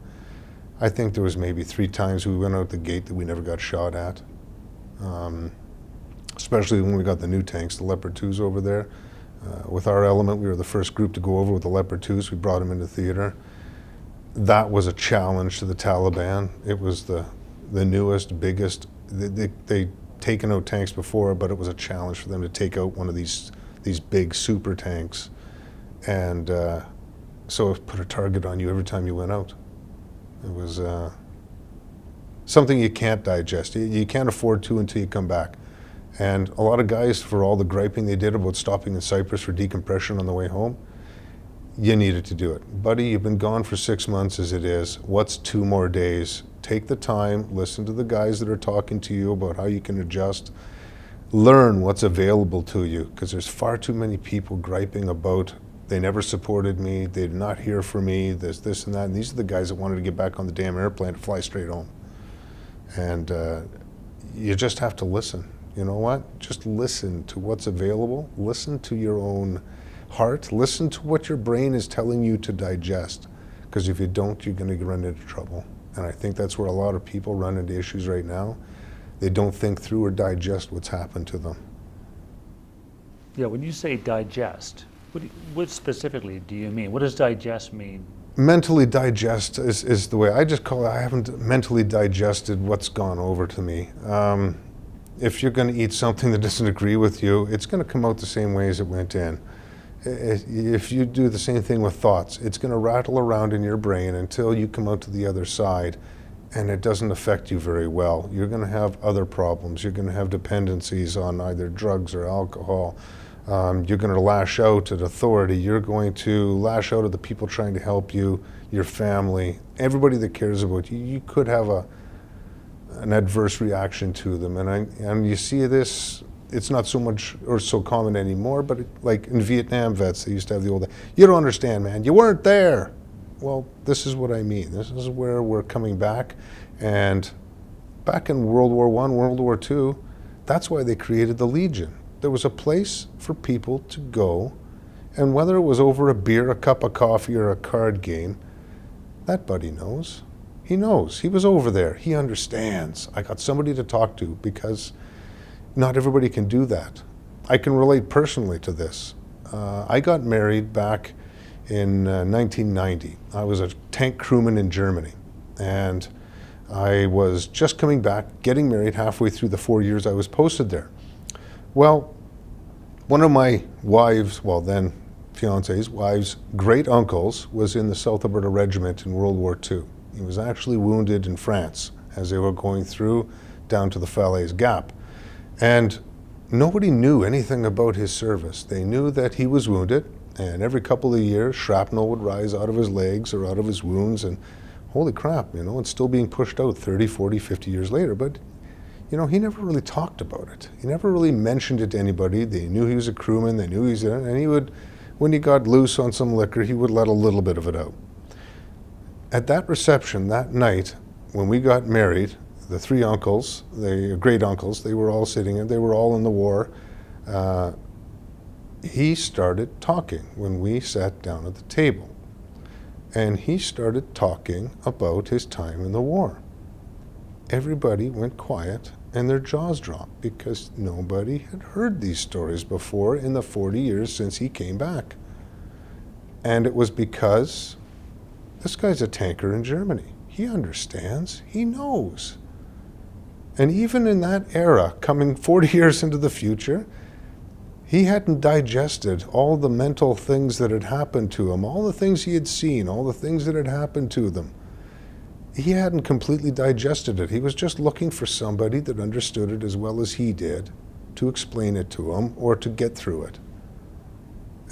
I think there was maybe 3 times we went out the gate that we never got shot at. Especially when we got the new tanks, the Leopard 2s over there. With our element, we were the first group to go over with the Leopard 2s. We brought them into theater. That was a challenge to the Taliban. It was the newest, biggest. They'd taken out tanks before, but it was a challenge for them to take out one of these big super tanks. And so it put a target on you every time you went out. It was something you can't digest. You can't afford to until you come back. And a lot of guys, for all the griping they did about stopping in Cyprus for decompression on the way home, you needed to do it. Buddy, you've been gone for 6 months as it is. What's 2 more days? Take the time, listen to the guys that are talking to you about how you can adjust. Learn what's available to you, because there's far too many people griping about they never supported me, they did not hear from me, there's this and that. And these are the guys that wanted to get back on the damn airplane to fly straight home. And you just have to listen. You know what? Just listen to what's available. Listen to your own heart. Listen to what your brain is telling you to digest. Because if you don't, you're going to run into trouble. And I think that's where a lot of people run into issues right now. They don't think through or digest what's happened to them.
Yeah, when you say digest, what specifically do you mean? What does digest mean?
Mentally digest is the way I just call it. I haven't mentally digested what's gone over to me. If you're going to eat something that doesn't agree with you, it's going to come out the same way as it went in. If you do the same thing with thoughts, it's going to rattle around in your brain until you come out to the other side, and it doesn't affect you very well. You're going to have other problems. You're going to have dependencies on either drugs or alcohol. You're going to lash out at authority. You're going to lash out at the people trying to help you, your family, everybody that cares about you. You could have an adverse reaction to them. And you see this, it's not so much or so common anymore, but like in Vietnam vets, they used to have the old, you don't understand, man, you weren't there. Well, this is what I mean. This is where we're coming back. And back in World War I, World War II, that's why they created the Legion. There was a place for people to go, and whether it was over a beer, a cup of coffee, or a card game, that buddy knows. He knows. He was over there. He understands. I got somebody to talk to, because not everybody can do that. I can relate personally to this. I got married back in 1990. I was a tank crewman in Germany, and I was just coming back, getting married halfway through the 4 years I was posted there. Well, one of my wives, well then fiance's wives' great uncles was in the South Alberta Regiment in World War II. He was actually wounded in France as they were going through down to the Falaise Gap. And nobody knew anything about his service. They knew that he was wounded, and every couple of years shrapnel would rise out of his legs or out of his wounds, and holy crap, you know, it's still being pushed out 30, 40, 50 years later. But you know, he never really talked about it. He never really mentioned it to anybody. They knew he was a crewman, they knew he was there, and he would, when he got loose on some liquor, he would let a little bit of it out. At that reception that night, when we got married, the 3 uncles, the great uncles, they were all sitting and they were all in the war. He started talking when we sat down at the table. And he started talking about his time in the war. Everybody went quiet and their jaws dropped, because nobody had heard these stories before in the 40 years since he came back. And it was because this guy's a tanker in Germany. He understands, he knows. And even in that era, coming 40 years into the future, he hadn't digested all the mental things that had happened to him, all the things he had seen, all the things that had happened to them. He hadn't completely digested it. He was just looking for somebody that understood it as well as he did to explain it to him or to get through it.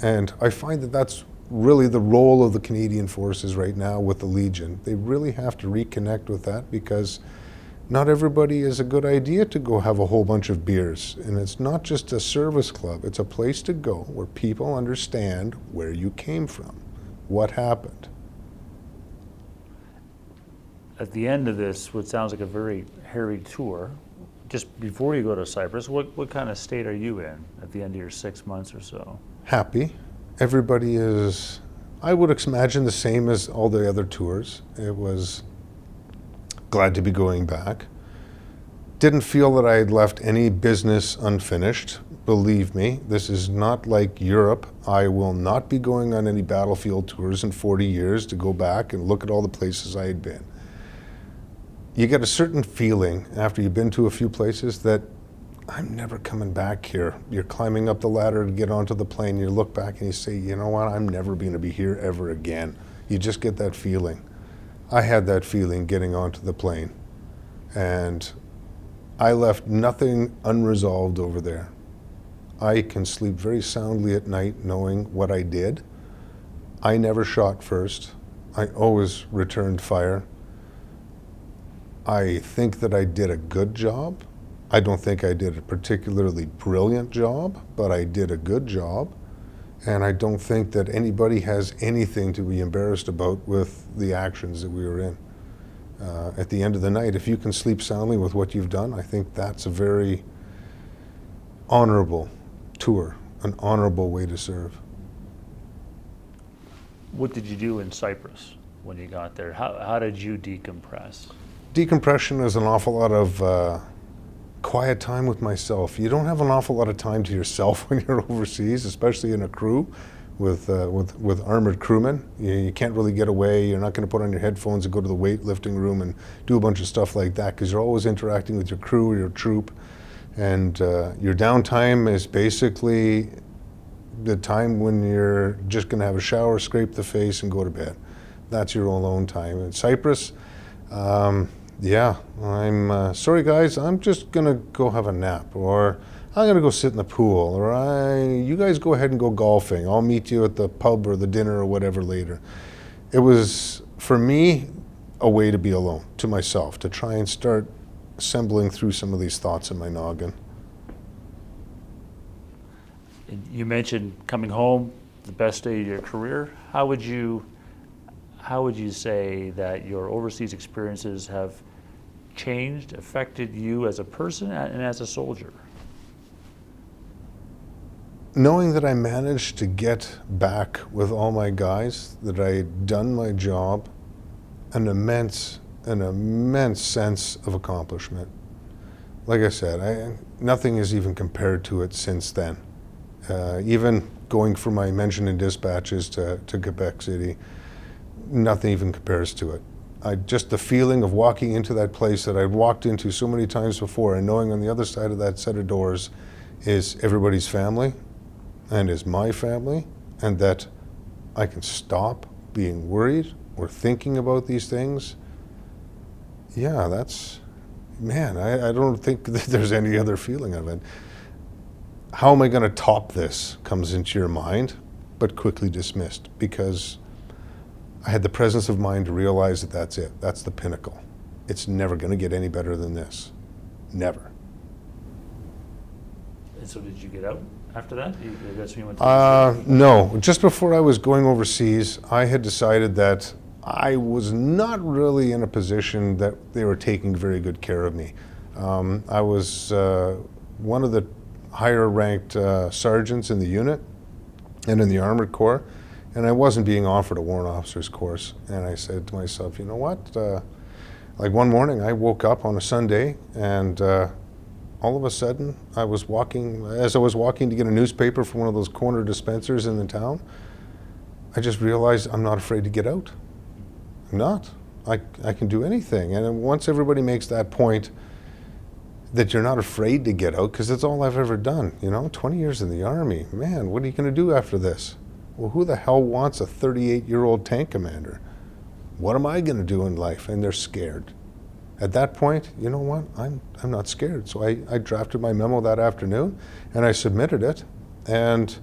And I find that that's really the role of the Canadian Forces right now with the Legion. They really have to reconnect with that, because not everybody is a good idea to go have a whole bunch of beers. And it's not just a service club. It's a place to go where people understand where you came from, what happened.
At the end of this, what sounds like a very harried tour, just before you go to Cyprus, what kind of state are you in at the end of your 6 months or so?
Happy. Everybody is, I would imagine, the same as all the other tours. It was glad to be going back. Didn't feel that I had left any business unfinished. Believe me, this is not like Europe. I will not be going on any battlefield tours in 40 years to go back and look at all the places I had been. You get a certain feeling after you've been to a few places that I'm never coming back here. You're climbing up the ladder to get onto the plane. You look back and you say, you know what, I'm never going to be here ever again. You just get that feeling. I had that feeling getting onto the plane. And I left nothing unresolved over there. I can sleep very soundly at night knowing what I did. I never shot first. I always returned fire. I think that I did a good job. I don't think I did a particularly brilliant job, but I did a good job. And I don't think that anybody has anything to be embarrassed about with the actions that we were in. At the end of the night, if you can sleep soundly with what you've done, I think that's a very honorable tour, an honorable way to serve.
What did you do in Cyprus when you got there? How did you decompress?
Decompression is an awful lot of quiet time with myself. You don't have an awful lot of time to yourself when you're overseas, especially in a crew with armored crewmen. You can't really get away. You're not going to put on your headphones and go to the weightlifting room and do a bunch of stuff like that, because you're always interacting with your crew or your troop. And your downtime is basically the time when you're just going to have a shower, scrape the face, and go to bed. That's your alone time. In Cyprus, yeah, I'm sorry guys, I'm just going to go have a nap, or I'm going to go sit in the pool, or you guys go ahead and go golfing. I'll meet you at the pub or the dinner or whatever later. It was, for me, a way to be alone, to myself, to try and start assembling through some of these thoughts in my noggin.
You mentioned coming home, the best day of your career. How would you say that your overseas experiences have changed, affected you as a person and as a soldier?
Knowing that I managed to get back with all my guys, that I had done my job, an immense sense of accomplishment. Like I said, nothing is even compared to it since then. Even going from my mention in dispatches to Quebec City, nothing even compares to it. Just the feeling of walking into that place that I'd walked into so many times before, and knowing on the other side of that set of doors is everybody's family and is my family, and that I can stop being worried or thinking about these things. Yeah, that's, man, I don't think that there's any other feeling of it. How am I going to top this comes into your mind, but quickly dismissed, because I had the presence of mind to realize that that's it. That's the pinnacle. It's never going to get any better than this. Never.
And so did you get out after that? That's when you went to
No. Just before I was going overseas, I had decided that I was not really in a position that they were taking very good care of me. I was one of the higher ranked sergeants in the unit and in the Armored Corps, and I wasn't being offered a warrant officer's course. And I said to myself, you know what? Like one morning I woke up on a Sunday, and all of a sudden I was walking, as I was walking to get a newspaper from one of those corner dispensers in the town, I just realized I'm not afraid to get out. I'm not. I can do anything. And then once everybody makes that point that you're not afraid to get out, because that's all I've ever done, 20 years in the Army, man, what are you going to do after this? Well, who the hell wants a 38-year-old tank commander? What am I going to do in life? And they're scared. At that point, you know what? I'm not scared. So I drafted my memo that afternoon, and I submitted it. And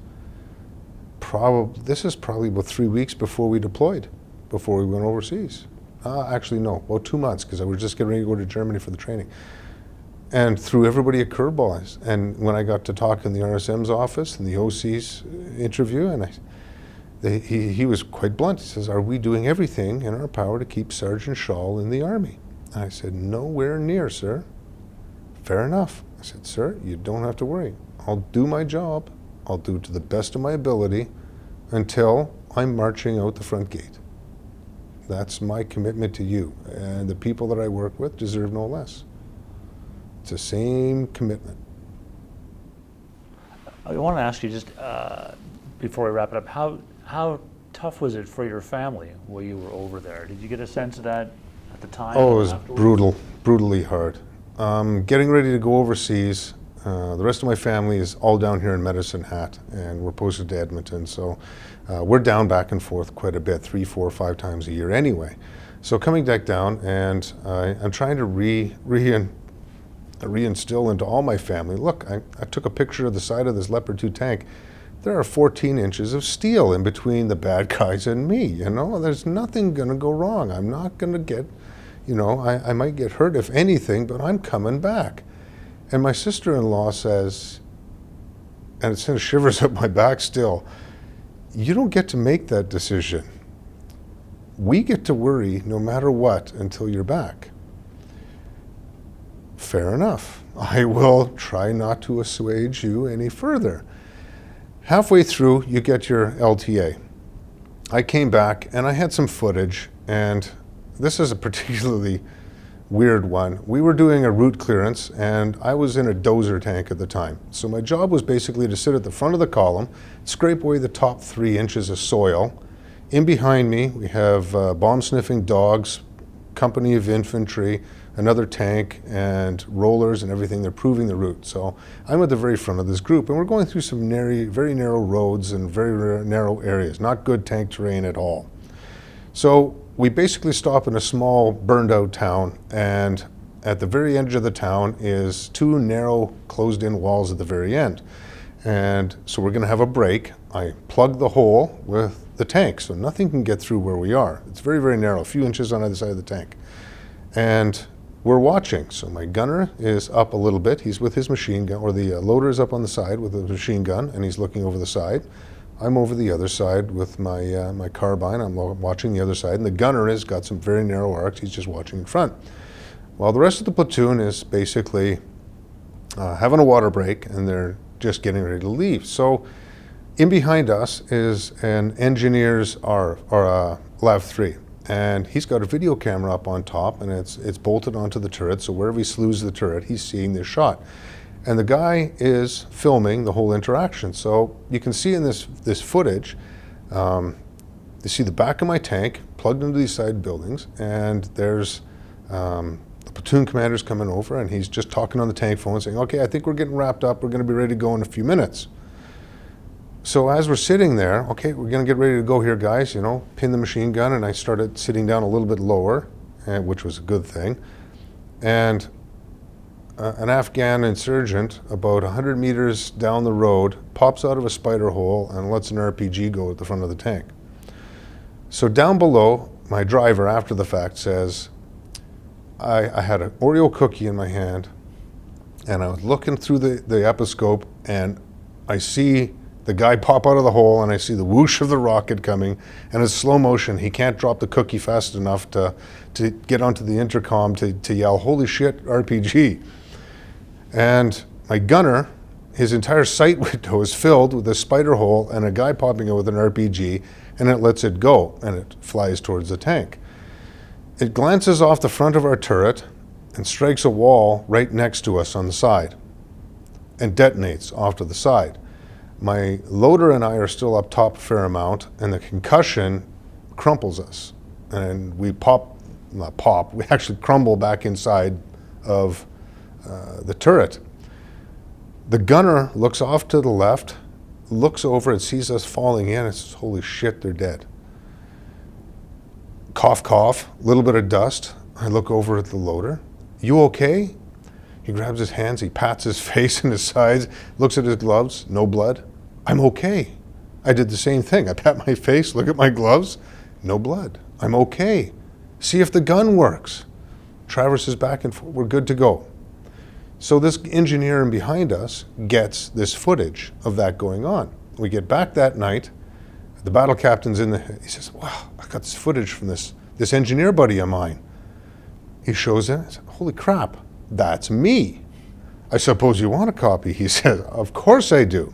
this is probably about 3 weeks before we deployed, before we went overseas. Actually, no, about 2 months, because I was just getting ready to go to Germany for the training. And threw everybody a curveball. And when I got to talk in the RSM's office, in the OC's interview, and he was quite blunt. He says, are we doing everything in our power to keep Sergeant Schall in the Army? And I said, nowhere near, sir. fair enough. I said, sir, you don't have to worry. I'll do my job. I'll do it to the best of my ability until I'm marching out the front gate. That's my commitment to you. And the people that I work with deserve no less. It's the same commitment.
I want to ask you just before we wrap it up, how tough was it for your family while you were over there? Did you get a sense of that at the time?
Oh, it was
afterwards?
brutally hard. Getting ready to go overseas, the rest of my family is all down here in Medicine Hat, and we're posted to Edmonton, so we're down back and forth quite a bit, 3, 4, 5 times a year anyway. So coming back down, and I'm trying to reinstill into all my family, look, I took a picture of the side of this Leopard 2 tank. There are 14 inches of steel in between the bad guys and me, you know? There's nothing gonna go wrong. I'm not gonna get, you know, I might get hurt if anything, but I'm coming back. And my sister-in-law says, and it sends shivers up my back still, you don't get to make that decision. We get to worry no matter what until you're back. Fair enough. I will try not to assuage you any further. Halfway through, you get your LTA. I came back and I had some footage, and this is a particularly weird one. We were doing a route clearance, and I was in a dozer tank at the time. So my job was basically to sit at the front of the column, scrape away the top 3 inches of soil. In behind me, we have bomb-sniffing dogs, company of infantry, another tank, and rollers and everything. They're proving the route. So I'm at the very front of this group, and we're going through some very narrow roads and very narrow areas, not good tank terrain at all. So we basically stop in a small burned out town, and at the very edge of the town is 2 narrow closed in walls at the very end. And so we're gonna have a break. I plug the hole with the tank, so nothing can get through where we are. It's very narrow, a few inches on either side of the tank. And we're watching, so my gunner is up a little bit. He's with his machine gun, or the loader is up on the side with a machine gun, and he's looking over the side. I'm over the other side with my my carbine. I'm watching the other side, and the gunner has got some very narrow arcs. He's just watching in front. While the rest of the platoon is basically having a water break, and they're just getting ready to leave. So in behind us is an engineer's LAV-3. And he's got a video camera up on top, and it's bolted onto the turret, so wherever he slews the turret, he's seeing this shot. And the guy is filming the whole interaction. So you can see in this footage, you see the back of my tank plugged into these side buildings, and there's the platoon commander's coming over, and he's just talking on the tank phone saying, okay, I think we're getting wrapped up, we're gonna be ready to go in a few minutes. So as we're sitting there, okay, we're gonna get ready to go here, guys, you know, pin the machine gun, and I started sitting down a little bit lower, which was a good thing. And an Afghan insurgent about 100 meters down the road pops out of a spider hole and lets an RPG go at the front of the tank. So down below, my driver, after the fact, says, I had an Oreo cookie in my hand, and I was looking through the episcope, and I see the guy pop out of the hole, and I see the whoosh of the rocket coming, and it's slow motion. He can't drop the cookie fast enough to get onto the intercom to yell, holy shit, RPG. And my gunner, his entire sight window is filled with a spider hole and a guy popping out with an RPG, and it lets it go, and it flies towards the tank. It glances off the front of our turret and strikes a wall right next to us on the side and detonates off to the side. My loader and I are still up top a fair amount, and the concussion crumples us. And we we actually crumble back inside of the turret. The gunner looks off to the left, looks over and sees us falling in, and says, holy shit, they're dead. Cough, cough, a little bit of dust. I look over at the loader. You okay? He grabs his hands, he pats his face and his sides, looks at his gloves, no blood. I'm okay. I did the same thing. I pat my face, look at my gloves, no blood. I'm okay. See if the gun works. Traverses back and forth, we're good to go. So this engineer in behind us gets this footage of that going on. We get back that night, the battle captain's he says, wow, I got this footage from this engineer buddy of mine. He shows it, I said, holy crap, that's me. I suppose you want a copy, he says. Of course I do.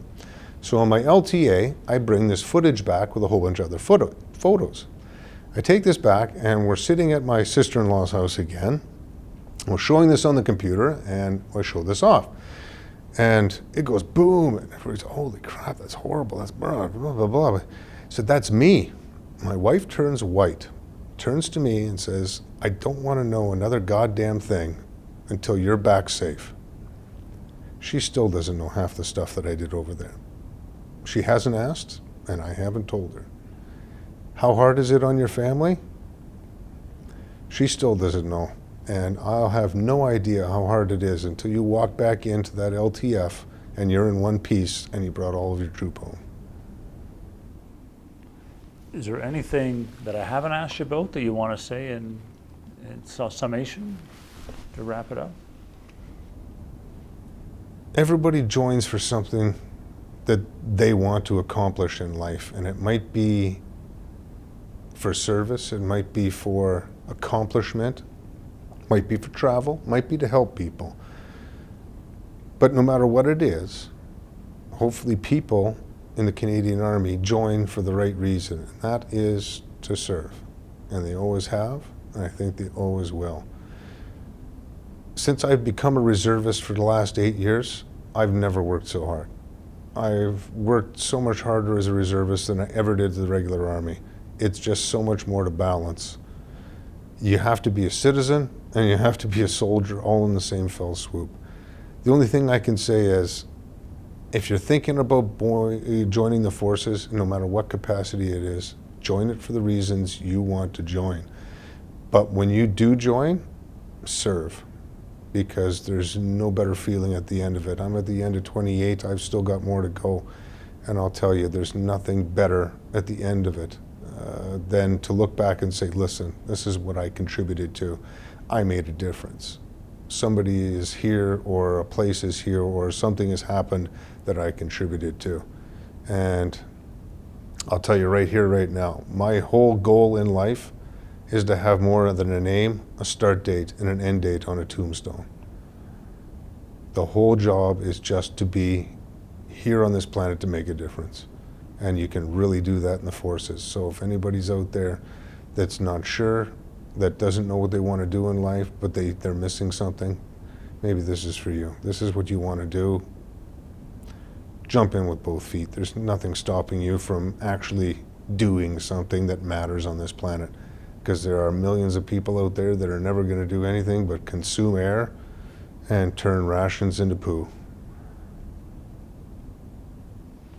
So on my LTA, I bring this footage back with a whole bunch of other photos. I take this back, and we're sitting at my sister-in-law's house again. We're showing this on the computer, and I show this off. And it goes boom, and everybody's, holy crap, that's horrible, that's blah, blah, blah, blah. So that's me. My wife turns white, turns to me and says, I don't want to know another goddamn thing until you're back safe. She still doesn't know half the stuff that I did over there. She hasn't asked, and I haven't told her. How hard is it on your family? She still doesn't know. And I'll have no idea how hard it is until you walk back into that LTF and you're in one piece and you brought all of your troop home.
Is there anything that I haven't asked you about that you want to say in summation to wrap it up?
Everybody joins for something that they want to accomplish in life, and it might be for service, it might be for accomplishment, might be for travel, might be to help people. But no matter what it is, hopefully people in the Canadian Army join for the right reason, and that is to serve. And they always have, and I think they always will. Since I've become a reservist for the last 8 years, I've never worked so hard. I've worked so much harder as a reservist than I ever did the regular Army. It's just so much more to balance. You have to be a citizen and you have to be a soldier all in the same fell swoop. The only thing I can say is, if you're thinking about joining the forces, no matter what capacity it is, join it for the reasons you want to join. But when you do join, serve, because there's no better feeling at the end of it. I'm at the end of 28, I've still got more to go, and I'll tell you, there's nothing better at the end of it than to look back and say, listen, this is what I contributed to. I made a difference. Somebody is here, or a place is here, or something has happened that I contributed to. And I'll tell you right here, right now, my whole goal in life is to have more than a name, a start date, and an end date on a tombstone. The whole job is just to be here on this planet to make a difference. And you can really do that in the forces. So if anybody's out there that's not sure, that doesn't know what they want to do in life, but they're missing something, maybe this is for you. This is what you want to do. Jump in with both feet. There's nothing stopping you from actually doing something that matters on this planet, because there are millions of people out there that are never going to do anything but consume air and turn rations into poo.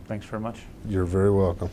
Thanks very much.
You're very welcome.